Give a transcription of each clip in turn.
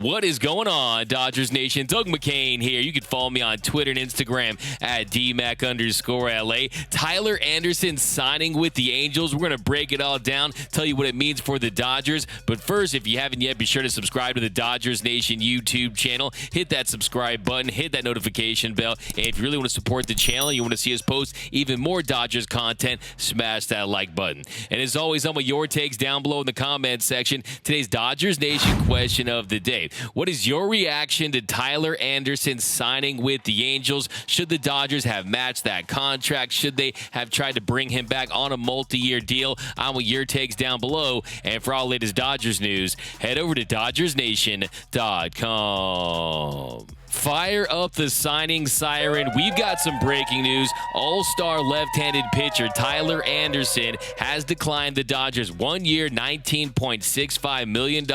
What is going on, Dodgers Nation? Doug McCain here. You can follow me on Twitter and Instagram at DMac_LA. Tyler Anderson signing with the Angels. We're going to break it all down, tell you what it means for the Dodgers. But first, if you haven't yet, be sure to subscribe to the Dodgers Nation YouTube channel. Hit that subscribe button, hit that notification bell. And if you really want to support the channel, you want to see us post even more Dodgers content, smash that like button. And as always, I'm with your takes down below in the comment section. Today's Dodgers Nation question of the day. What is your reaction to Tyler Anderson signing with the Angels? Should the Dodgers have matched that contract? Should they have tried to bring him back on a multi-year deal? I'm with your takes down below. And for all latest Dodgers news, head over to DodgersNation.com. Fire up the signing siren. We've got some breaking news. All-star left-handed pitcher Tyler Anderson has declined the Dodgers' one-year, $19.65 million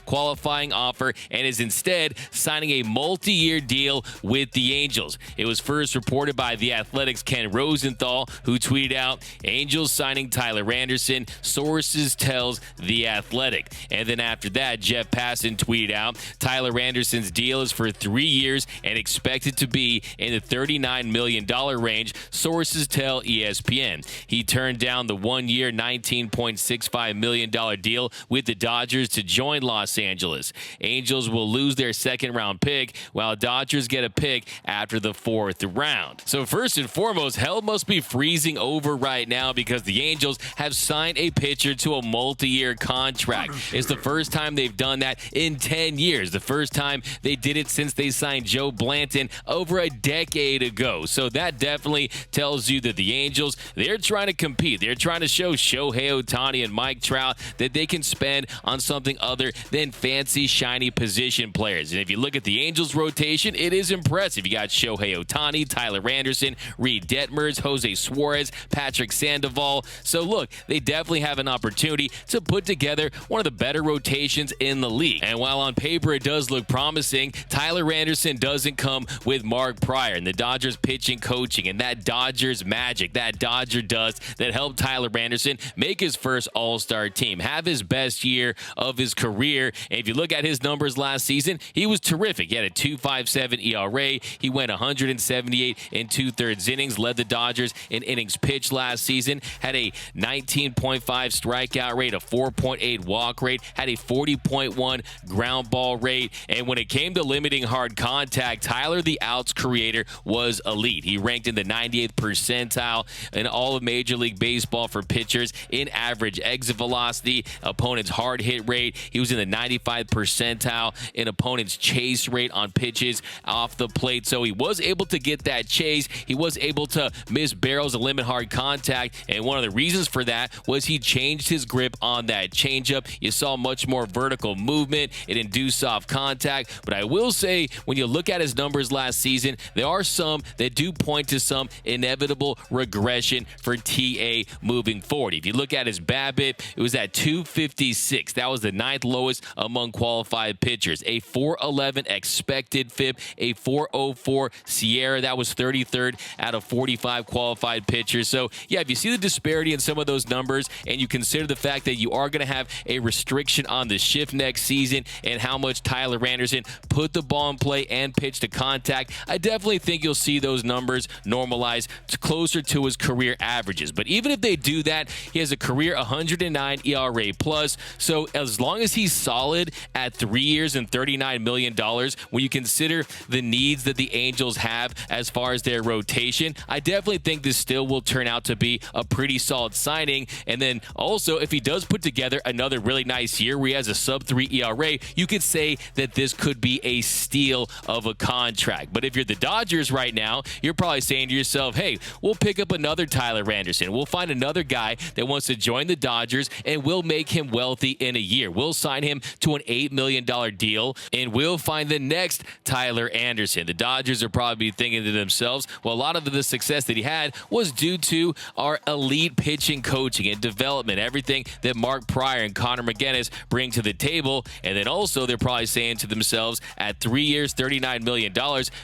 qualifying offer and is instead signing a multi-year deal with the Angels. It was first reported by The Athletic's Ken Rosenthal, who tweeted out, "Angels signing Tyler Anderson, sources tells The Athletic." And then after that, Jeff Passan tweeted out, "Tyler Anderson's deal is for 3 years and expected to be in the $39 million range, sources tell ESPN." He turned down the one-year, $19.65 million deal with the Dodgers to join Los Angeles. Angels will lose their second-round pick, while Dodgers get a pick after the 4th round. So first and foremost, hell must be freezing over right now because the Angels have signed a pitcher to a multi-year contract. It's the first time they've done that in 10 years. The first time they did it since they signed Joe Blanton over a decade ago. So that definitely tells you that the Angels, they're trying to compete. They're trying to show Shohei Ohtani and Mike Trout that they can spend on something other than fancy, shiny position players. And if you look at the Angels rotation, it is impressive. You got Shohei Ohtani, Tyler Anderson, Reed Detmers, Jose Suarez, Patrick Sandoval. So look, they definitely have an opportunity to put together one of the better rotations in the league. And while on paper it does look promising, Tyler Anderson doesn't come with Mark Prior and the Dodgers pitching coaching and that Dodgers magic, that Dodger dust that helped Tyler Anderson make his first All-Star team, have his best year of his career. And if you look at his numbers last season, he was terrific. He had a 2.57 ERA. He went 178 and 2/3 innings, led the Dodgers in innings pitched last season, had a 19.5 strikeout rate, a 4.8 walk rate, had a 40.1 ground ball rate. And when it came to limiting hard contact, Tyler, the outs creator, was elite. He ranked in the 98th percentile in all of Major League Baseball for pitchers in average exit velocity, opponent's hard hit rate. He was in the 95th percentile in opponent's chase rate on pitches off the plate. So he was able to get that chase. He was able to miss barrels and limit hard contact. And one of the reasons for that was he changed his grip on that changeup. You saw much more vertical movement. It induced soft contact. But I will say, when you look at his numbers last season, there are some that do point to some inevitable regression for TA moving forward. If you look at his BABIP, it was at 256. That was the 9th lowest among qualified pitchers. A 411 expected FIP, a 404 SIERA. That was 33rd out of 45 qualified pitchers. So, yeah, if you see the disparity in some of those numbers and you consider the fact that you are going to have a restriction on the shift next season and how much Tyler Anderson put the ball in play and pitch to contact, I definitely think you'll see those numbers normalize to closer to his career averages. But even if they do that, he has a career 109 ERA plus. So as long as he's solid at 3 years and $39 million, when you consider the needs that the Angels have as far as their rotation, I definitely think this still will turn out to be a pretty solid signing. And then also, if he does put together another really nice year where he has a sub-3 ERA, you could say that this could be a steal of a contract. But if you're the Dodgers right now, you're probably saying to yourself, hey, we'll pick up another Tyler Anderson. We'll find another guy that wants to join the Dodgers, and we'll make him wealthy in a year. We'll sign him to an $8 million deal, and we'll find the next Tyler Anderson. The Dodgers are probably thinking to themselves, well, a lot of the success that he had was due to our elite pitching coaching and development, everything that Mark Prior and Connor McGinnis bring to the table. And then also they're probably saying to themselves, at 3 years, $39 million,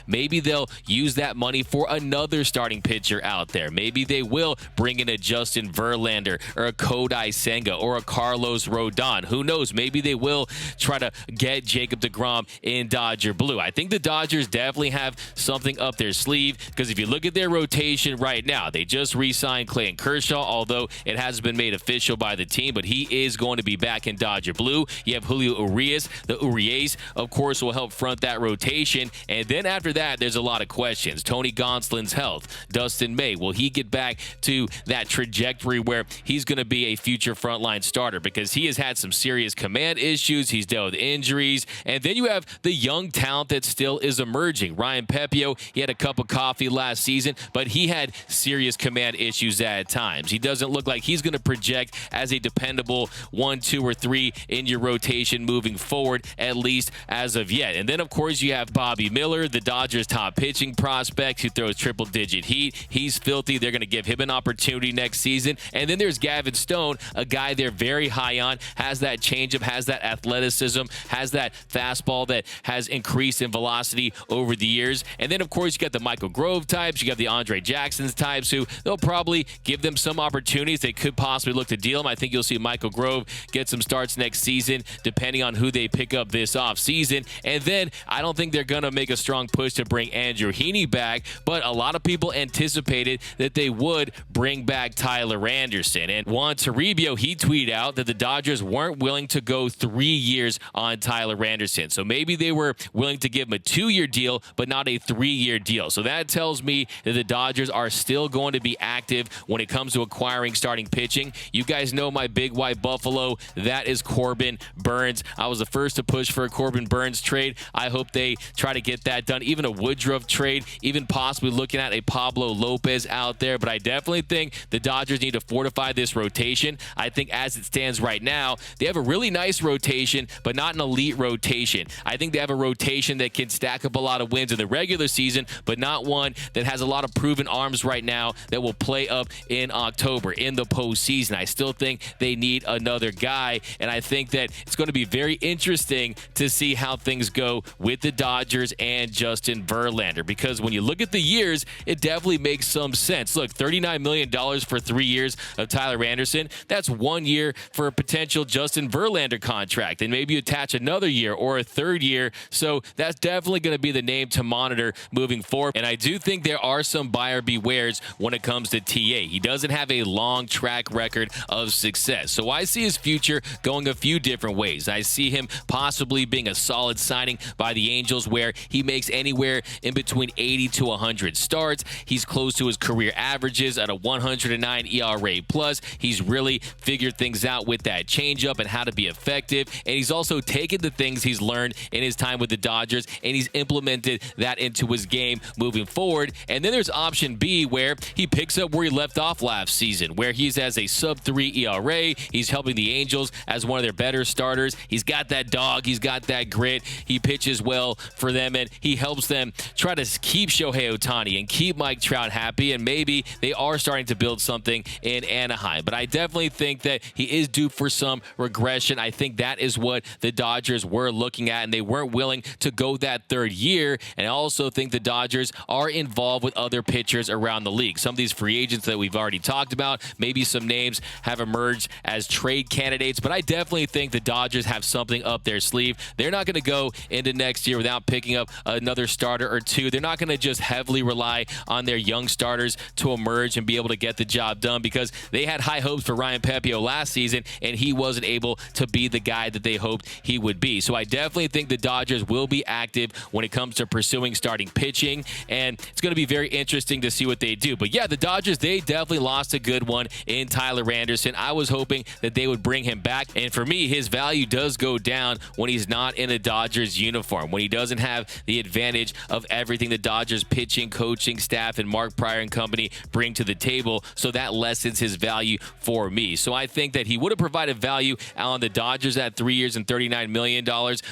maybe they'll use that money for another starting pitcher out there. Maybe they will bring in a Justin Verlander or a Kodai Senga or a Carlos Rodon. Who knows? Maybe they will try to get Jacob deGrom in Dodger blue. I think the Dodgers definitely have something up their sleeve, because if you look at their rotation right now, they just re-signed Clayton Kershaw, although it hasn't been made official by the team, but he is going to be back in Dodger blue. You have Julio Urias. The Urias, of course, will help front that rotation. And then after that, there's a lot of questions. Tony Gonsolin's health. Dustin May, will he get back to that trajectory where he's going to be a future frontline starter? Because he has had some serious command issues. He's dealt with injuries. And then you have the young talent that still is emerging. Ryan Pepiot, he had a cup of coffee last season, but he had serious command issues at times. He doesn't look like he's going to project as a dependable 1, 2, or 3 in your rotation moving forward, at least as of yet. And then, of course, you have Bobby Miller, the Dodgers' top pitching prospect who throws triple-digit heat. He's filthy. They're going to give him an opportunity next season. And then there's Gavin Stone, a guy they're very high on, has that changeup, has that athleticism, has that fastball that has increased in velocity over the years. And then, of course, you got the Michael Grove types. You got the Andre Jackson's types who they'll probably give them some opportunities. They could possibly look to deal him. I think you'll see Michael Grove get some starts next season, depending on who they pick up this offseason. And then I don't think they're going to make a strong push to bring Andrew Heaney back, but a lot of people anticipated that they would bring back Tyler Anderson. And Juan Toribio, he tweeted out that the Dodgers weren't willing to go 3 years on Tyler Anderson. So maybe they were willing to give him a 2-year deal, but not a 3-year deal. So that tells me that the Dodgers are still going to be active when it comes to acquiring starting pitching. You guys know my big white buffalo. That is Corbin Burnes. I was the first to push for a Corbin Burnes trade. I hope they try to get that done. Even a Woodruff trade, even possibly looking at a Pablo Lopez out there. But I definitely think the Dodgers need to fortify this rotation. I think as it stands right now, they have a really nice rotation, but not an elite rotation. I think they have a rotation that can stack up a lot of wins in the regular season, but not one that has a lot of proven arms right now that will play up in October in the postseason. I still think they need another guy, and I think that it's going to be very interesting to see how things go with the Dodgers and Justin Verlander, because when you look at the years, it definitely makes some sense. Look, $39 million for 3 years of Tyler Anderson, that's 1 year for a potential Justin Verlander contract, and maybe you attach another year or a third year. So that's definitely going to be the name to monitor moving forward. And I do think there are some buyer bewares when it comes to TA. He doesn't have a long track record of success. So I see his future going a few different ways. I see him possibly being a solid signing by the Angels where he makes anywhere in between 80 to 100 starts. He's close to his career averages at a 109 ERA plus. He's really figured things out with that changeup and how to be effective. And he's also taken the things he's learned in his time with the Dodgers and he's implemented that into his game moving forward. And then there's option B where he picks up where he left off last season, where he's as a sub-3 ERA. He's helping the Angels as one of their better starters. He's got that dog. He's got that grit. He pitches well for them, and he helps them try to keep Shohei Ohtani and keep Mike Trout happy, and maybe they are starting to build something in Anaheim. But I definitely think that he is due for some regression. I think that is what the Dodgers were looking at, and they weren't willing to go that third year. And I also think the Dodgers are involved with other pitchers around the league. Some of these free agents that we've already talked about, maybe some names have emerged as trade candidates, but I definitely think the Dodgers have something up their sleeve. They're not going to go into next year without picking up another starter or two. They're not going to just heavily rely on their young starters to emerge and be able to get the job done, because they had high hopes for Ryan Pepiot last season, and he wasn't able to be the guy that they hoped he would be. So I definitely think the Dodgers will be active when it comes to pursuing starting pitching, and it's going to be very interesting to see what they do. But yeah, the Dodgers, they definitely lost a good one in Tyler Anderson. I was hoping that they would bring him back, and for me, his value does go down when he's not in a Dodgers uniform, when he doesn't have the advantage of everything the Dodgers pitching, coaching staff, and Mark Prior and company bring to the table. So that lessens his value for me. So I think that he would have provided value on the Dodgers at 3 years and $39 million.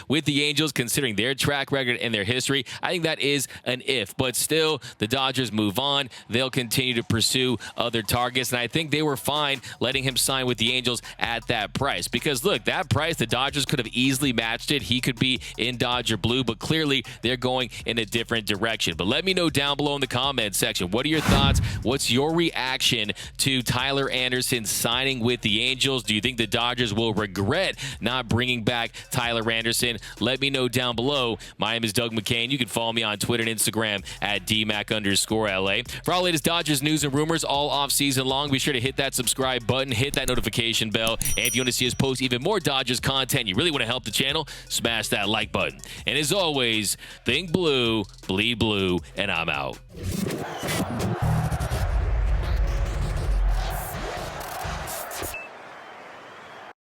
With the Angels, considering their track record and their history, I think that is an if. But still, the Dodgers move on. They'll continue to pursue other targets, and I think they were fine letting him sign with the Angels at that price. Because look, that price, the Dodgers could have easily matched it. He could be in Dodger blue, but but clearly they're going in a different direction. But let me know down below in the comments section, what are your thoughts? What's your reaction to Tyler Anderson signing with the Angels? Do you think the Dodgers will regret not bringing back Tyler Anderson? Let me know down below. My name is Doug McCain. You can follow me on Twitter and Instagram at DMac_LA. For all latest Dodgers news and rumors all off-season long, be sure to hit that subscribe button, hit that notification bell, and if you want to see us post even more Dodgers content, you really want to help the channel, smash that like button. And as always, think blue, bleed blue, and I'm out.